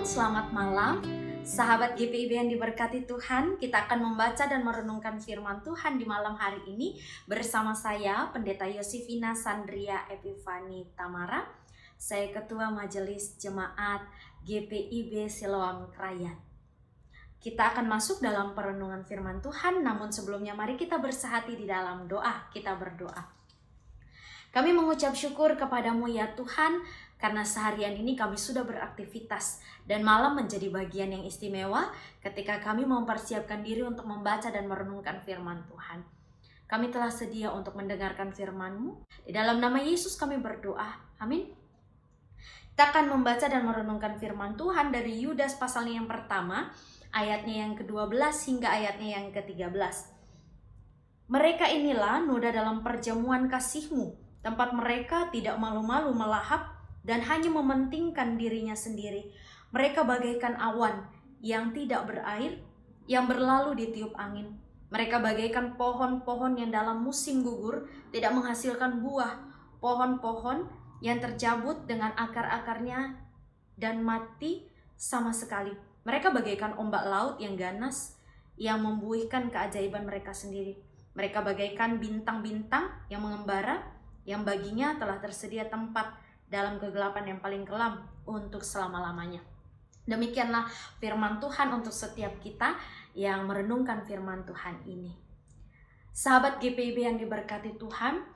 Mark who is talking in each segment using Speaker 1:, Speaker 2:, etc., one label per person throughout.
Speaker 1: selamat malam. Sahabat GPIB yang diberkati Tuhan, kita akan membaca dan merenungkan firman Tuhan di malam hari ini bersama saya, Pendeta Yosifina Sandria Epifani Tamara. Saya Ketua Majelis Jemaat GPIB Siloam Krayan. Kita akan masuk dalam perenungan firman Tuhan, namun sebelumnya mari kita bersehati di dalam doa. Kita berdoa. Kami mengucap syukur kepadamu ya Tuhan, karena seharian ini kami sudah beraktivitas dan malam menjadi bagian yang istimewa ketika kami mempersiapkan diri untuk membaca dan merenungkan firman Tuhan. Kami telah sedia untuk mendengarkan firman-Mu. Di dalam nama Yesus kami berdoa. Amin. Kita akan membaca dan merenungkan firman Tuhan dari Yudas pasalnya yang pertama, ayatnya yang ke-12 hingga ayatnya yang ke-13. Mereka inilah noda dalam perjamuan kasih-Mu, tempat mereka tidak malu-malu melahap dan hanya mementingkan dirinya sendiri. Mereka bagaikan awan yang tidak berair, yang berlalu ditiup angin. Mereka bagaikan pohon-pohon yang dalam musim gugur tidak menghasilkan buah, pohon-pohon yang tercabut dengan akar-akarnya dan mati sama sekali. Mereka bagaikan ombak laut yang ganas, yang membuihkan keajaiban mereka sendiri. Mereka bagaikan bintang-bintang yang mengembara, yang baginya telah tersedia tempat dalam kegelapan yang paling kelam untuk selama-lamanya. Demikianlah firman Tuhan untuk setiap kita yang merenungkan firman Tuhan ini. Sahabat GPIB yang diberkati Tuhan,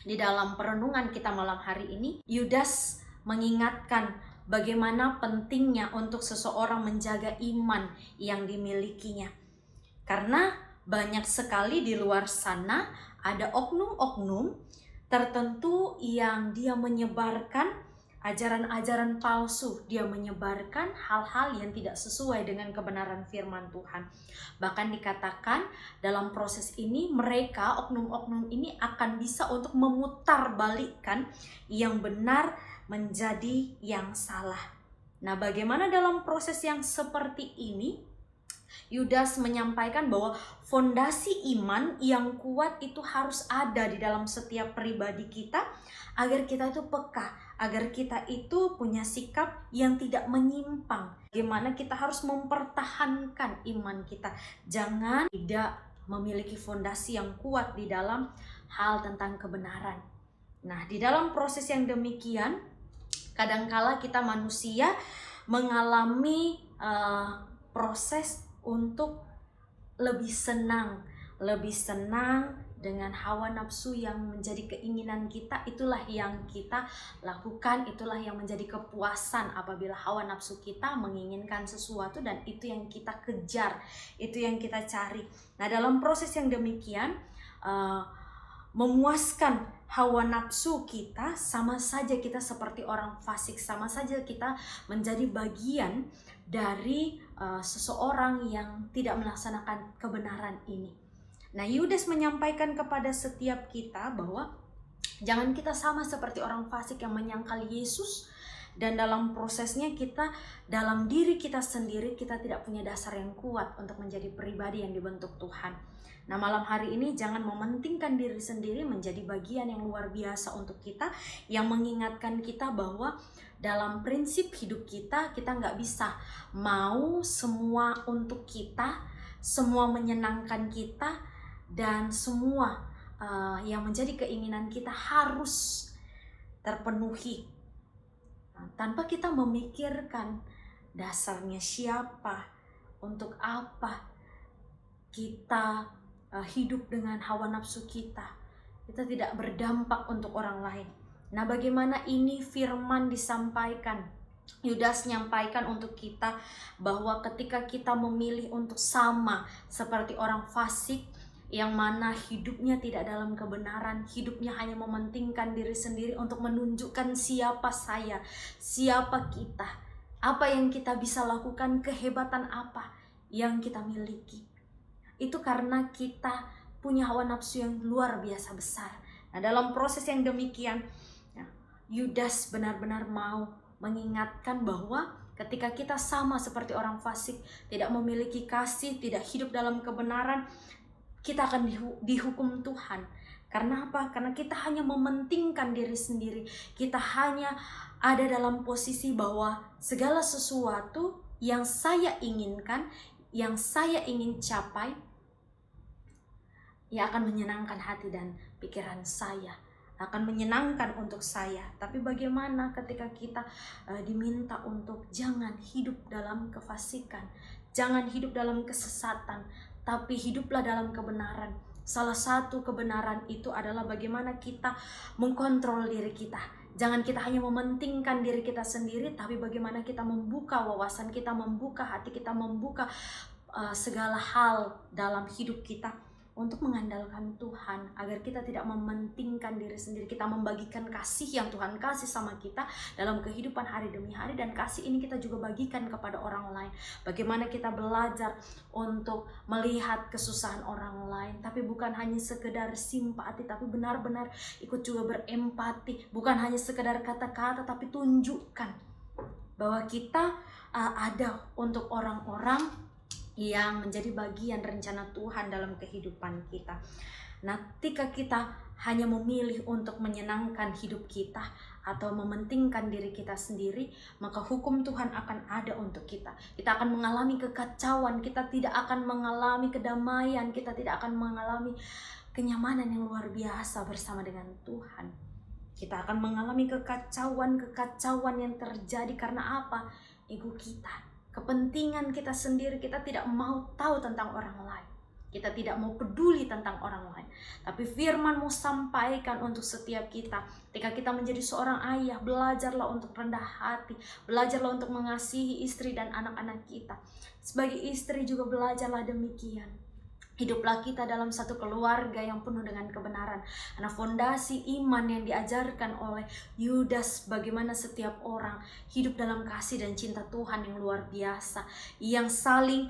Speaker 1: di dalam perenungan kita malam hari ini, Yudas mengingatkan bagaimana pentingnya untuk seseorang menjaga iman yang dimilikinya. Karena banyak sekali di luar sana ada oknum-oknum tertentu yang dia menyebarkan ajaran-ajaran palsu, dia menyebarkan hal-hal yang tidak sesuai dengan kebenaran firman Tuhan. Bahkan dikatakan dalam proses ini mereka, oknum-oknum ini akan bisa untuk memutarbalikkan yang benar menjadi yang salah. Nah, bagaimana dalam proses yang seperti ini? Yudas menyampaikan bahwa fondasi iman yang kuat itu harus ada di dalam setiap pribadi kita agar kita itu peka, agar kita itu punya sikap yang tidak menyimpang. Bagaimana kita harus mempertahankan iman kita. Jangan tidak memiliki fondasi yang kuat di dalam hal tentang kebenaran. Nah, di dalam proses yang demikian, kadangkala kita manusia mengalami proses untuk lebih senang dengan hawa nafsu yang menjadi keinginan kita. Itulah yang kita lakukan, itulah yang menjadi kepuasan apabila hawa nafsu kita menginginkan sesuatu dan itu yang kita kejar, itu yang kita cari. Nah, dalam proses yang demikian, memuaskan hawa nafsu kita sama saja kita seperti orang fasik, sama saja kita menjadi bagian dari seseorang yang tidak melaksanakan kebenaran ini. Nah, Yudas menyampaikan kepada setiap kita bahwa jangan kita sama seperti orang fasik yang menyangkal Yesus, dan dalam prosesnya kita, dalam diri kita sendiri, kita tidak punya dasar yang kuat untuk menjadi pribadi yang dibentuk Tuhan. Nah, malam hari ini jangan mementingkan diri sendiri menjadi bagian yang luar biasa untuk kita, yang mengingatkan kita bahwa dalam prinsip hidup kita nggak bisa mau semua untuk kita, semua menyenangkan kita, dan semua yang menjadi keinginan kita harus terpenuhi. Nah, tanpa kita memikirkan dasarnya siapa, untuk apa kita hidup dengan hawa nafsu kita tidak berdampak untuk orang lain. Nah, bagaimana ini firman disampaikan? Yudas menyampaikan untuk kita bahwa ketika kita memilih untuk sama seperti orang fasik yang mana hidupnya tidak dalam kebenaran, hidupnya hanya mementingkan diri sendiri untuk menunjukkan siapa saya, siapa kita, apa yang kita bisa lakukan, kehebatan apa yang kita miliki. Itu karena kita punya hawa nafsu yang luar biasa besar. Nah, dalam proses yang demikian, Yudas benar-benar mau mengingatkan bahwa ketika kita sama seperti orang fasik, tidak memiliki kasih, tidak hidup dalam kebenaran, kita akan dihukum Tuhan. Karena apa? Karena kita hanya mementingkan diri sendiri. Kita hanya ada dalam posisi bahwa segala sesuatu yang saya inginkan, yang saya ingin capai, ia akan menyenangkan hati dan pikiran saya, akan menyenangkan untuk saya. Tapi bagaimana ketika kita diminta untuk jangan hidup dalam kefasikan, jangan hidup dalam kesesatan, tapi hiduplah dalam kebenaran. Salah satu kebenaran itu adalah bagaimana kita mengkontrol diri kita. Jangan kita hanya mementingkan diri kita sendiri, tapi bagaimana kita membuka wawasan kita, membuka hati kita, membuka segala hal dalam hidup kita untuk mengandalkan Tuhan, agar kita tidak mementingkan diri sendiri. Kita membagikan kasih yang Tuhan kasih sama kita dalam kehidupan hari demi hari, dan kasih ini kita juga bagikan kepada orang lain. Bagaimana kita belajar untuk melihat kesusahan orang lain, tapi bukan hanya sekedar simpati, tapi benar-benar ikut juga berempati. Bukan hanya sekedar kata-kata, tapi tunjukkan bahwa kita ada untuk orang-orang yang menjadi bagian rencana Tuhan dalam kehidupan kita. Nah, ketika kita hanya memilih untuk menyenangkan hidup kita atau mementingkan diri kita sendiri, maka hukum Tuhan akan ada untuk kita. Kita akan mengalami kekacauan, kita tidak akan mengalami kedamaian, kita tidak akan mengalami kenyamanan yang luar biasa bersama dengan Tuhan. Kita akan mengalami kekacauan yang terjadi karena apa? Ego kita, kepentingan kita sendiri. Kita tidak mau tahu tentang orang lain, kita tidak mau peduli tentang orang lain. Tapi firman mau sampaikan untuk setiap kita, ketika kita menjadi seorang ayah, belajarlah untuk rendah hati, belajarlah untuk mengasihi istri dan anak-anak kita. Sebagai istri juga belajarlah demikian. Hiduplah kita dalam satu keluarga yang penuh dengan kebenaran. Karena fondasi iman yang diajarkan oleh Yudas, bagaimana setiap orang hidup dalam kasih dan cinta Tuhan yang luar biasa, yang saling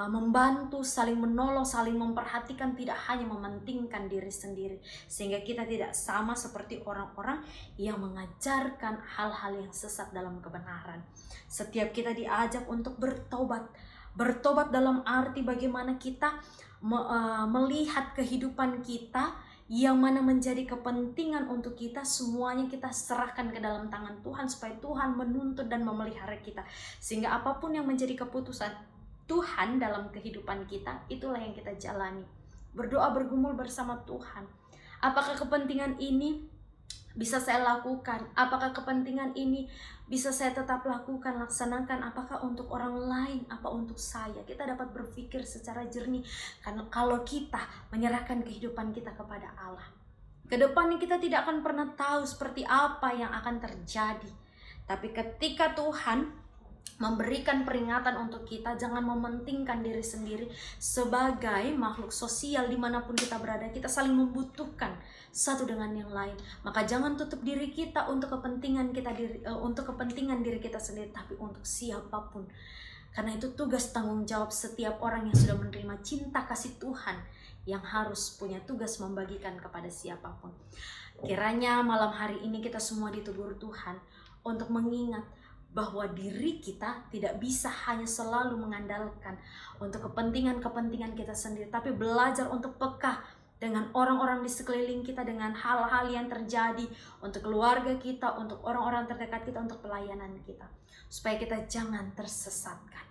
Speaker 1: membantu, saling menolong, saling memperhatikan, tidak hanya mementingkan diri sendiri. Sehingga kita tidak sama seperti orang-orang yang mengajarkan hal-hal yang sesat dalam kebenaran. Setiap kita diajak untuk bertobat. Bertobat dalam arti bagaimana kita melihat kehidupan kita yang mana menjadi kepentingan untuk kita, semuanya kita serahkan ke dalam tangan Tuhan, supaya Tuhan menuntut dan memelihara kita. Sehingga apapun yang menjadi keputusan Tuhan dalam kehidupan kita, itulah yang kita jalani. Berdoa, bergumul bersama Tuhan. Apakah kepentingan ini bisa saya lakukan? Apakah kepentingan ini bisa saya tetap lakukan, laksanakan? Apakah untuk orang lain? Apa untuk saya? Kita dapat berpikir secara jernih. Karena kalau kita menyerahkan kehidupan kita kepada Allah, ke depannya kita tidak akan pernah tahu seperti apa yang akan terjadi. Tapi ketika Tuhan memberikan peringatan untuk kita, jangan mementingkan diri sendiri. Sebagai makhluk sosial dimanapun kita berada, kita saling membutuhkan satu dengan yang lain. Maka jangan tutup diri kita untuk kepentingan diri kita sendiri, tapi untuk siapapun. Karena itu tugas tanggung jawab setiap orang yang sudah menerima cinta kasih Tuhan, yang harus punya tugas membagikan kepada siapapun. Kiranya malam hari ini kita semua ditegur Tuhan untuk mengingat bahwa diri kita tidak bisa hanya selalu mengandalkan untuk kepentingan kita sendiri, tapi belajar untuk peka dengan orang-orang di sekeliling kita, dengan hal-hal yang terjadi untuk keluarga kita, untuk orang-orang terdekat kita, untuk pelayanan kita, supaya kita jangan tersesatkan.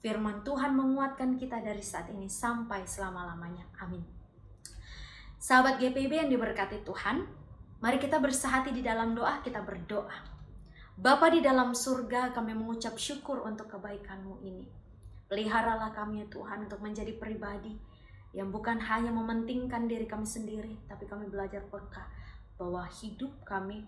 Speaker 1: Firman Tuhan menguatkan kita dari saat ini sampai selama-lamanya. Amin. Sahabat GPIB yang diberkati Tuhan, mari kita bersehati di dalam doa. Kita berdoa. Bapa di dalam surga, kami mengucap syukur untuk kebaikan-Mu ini. Peliharalah kami ya Tuhan, untuk menjadi pribadi yang bukan hanya mementingkan diri kami sendiri, tapi kami belajar peka bahwa hidup kami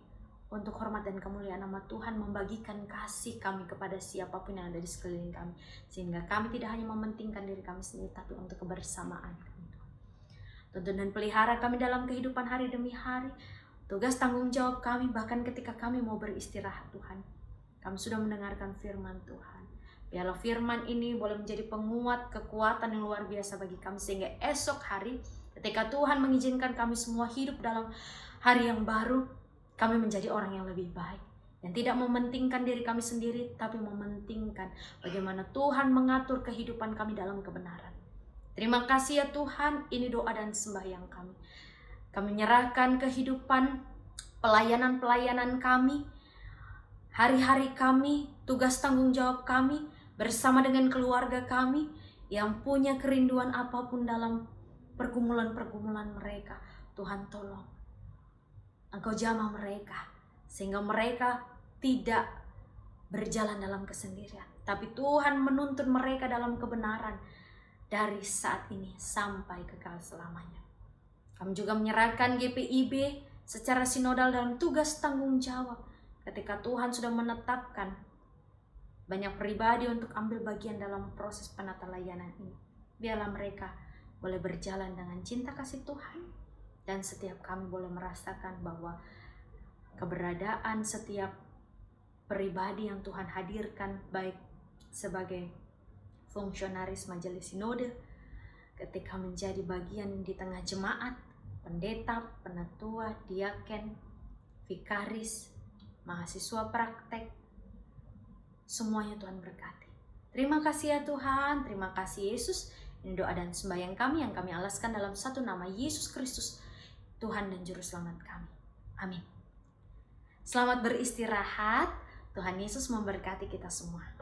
Speaker 1: untuk hormat dan kemuliaan nama Tuhan, membagikan kasih kami kepada siapapun yang ada di sekeliling kami. Sehingga kami tidak hanya mementingkan diri kami sendiri, tapi untuk kebersamaan kami. Tuntun dan pelihara kami dalam kehidupan hari demi hari. Tugas tanggung jawab kami bahkan ketika kami mau beristirahat Tuhan. Kami sudah mendengarkan firman Tuhan. Biarlah firman ini boleh menjadi penguat, kekuatan yang luar biasa bagi kami. Sehingga esok hari ketika Tuhan mengizinkan kami semua hidup dalam hari yang baru, kami menjadi orang yang lebih baik. Yang tidak mementingkan diri kami sendiri, tapi mementingkan bagaimana Tuhan mengatur kehidupan kami dalam kebenaran. Terima kasih ya Tuhan, ini doa dan sembahyang kami. Kami menyerahkan kehidupan pelayanan-pelayanan kami, hari-hari kami, tugas tanggung jawab kami, bersama dengan keluarga kami yang punya kerinduan apapun dalam pergumulan-pergumulan mereka. Tuhan tolong, Engkau jamah mereka, sehingga mereka tidak berjalan dalam kesendirian, tapi Tuhan menuntun mereka dalam kebenaran dari saat ini sampai kekal selamanya. Kami juga menyerahkan GPIB secara sinodal dalam tugas tanggung jawab. Ketika Tuhan sudah menetapkan banyak pribadi untuk ambil bagian dalam proses penata layanan ini, biarlah mereka boleh berjalan dengan cinta kasih Tuhan, dan setiap kami boleh merasakan bahwa keberadaan setiap pribadi yang Tuhan hadirkan, baik sebagai fungsionaris majelis sinode, ketika menjadi bagian di tengah jemaat, pendeta, penatua, diaken, vikaris, mahasiswa praktek, semuanya Tuhan berkati. Terima kasih ya Tuhan, terima kasih Yesus. Ini doa dan sembahyang kami yang kami alaskan dalam satu nama, Yesus Kristus, Tuhan dan Juru Selamat kami. Amin. Selamat beristirahat. Tuhan Yesus memberkati kita semua.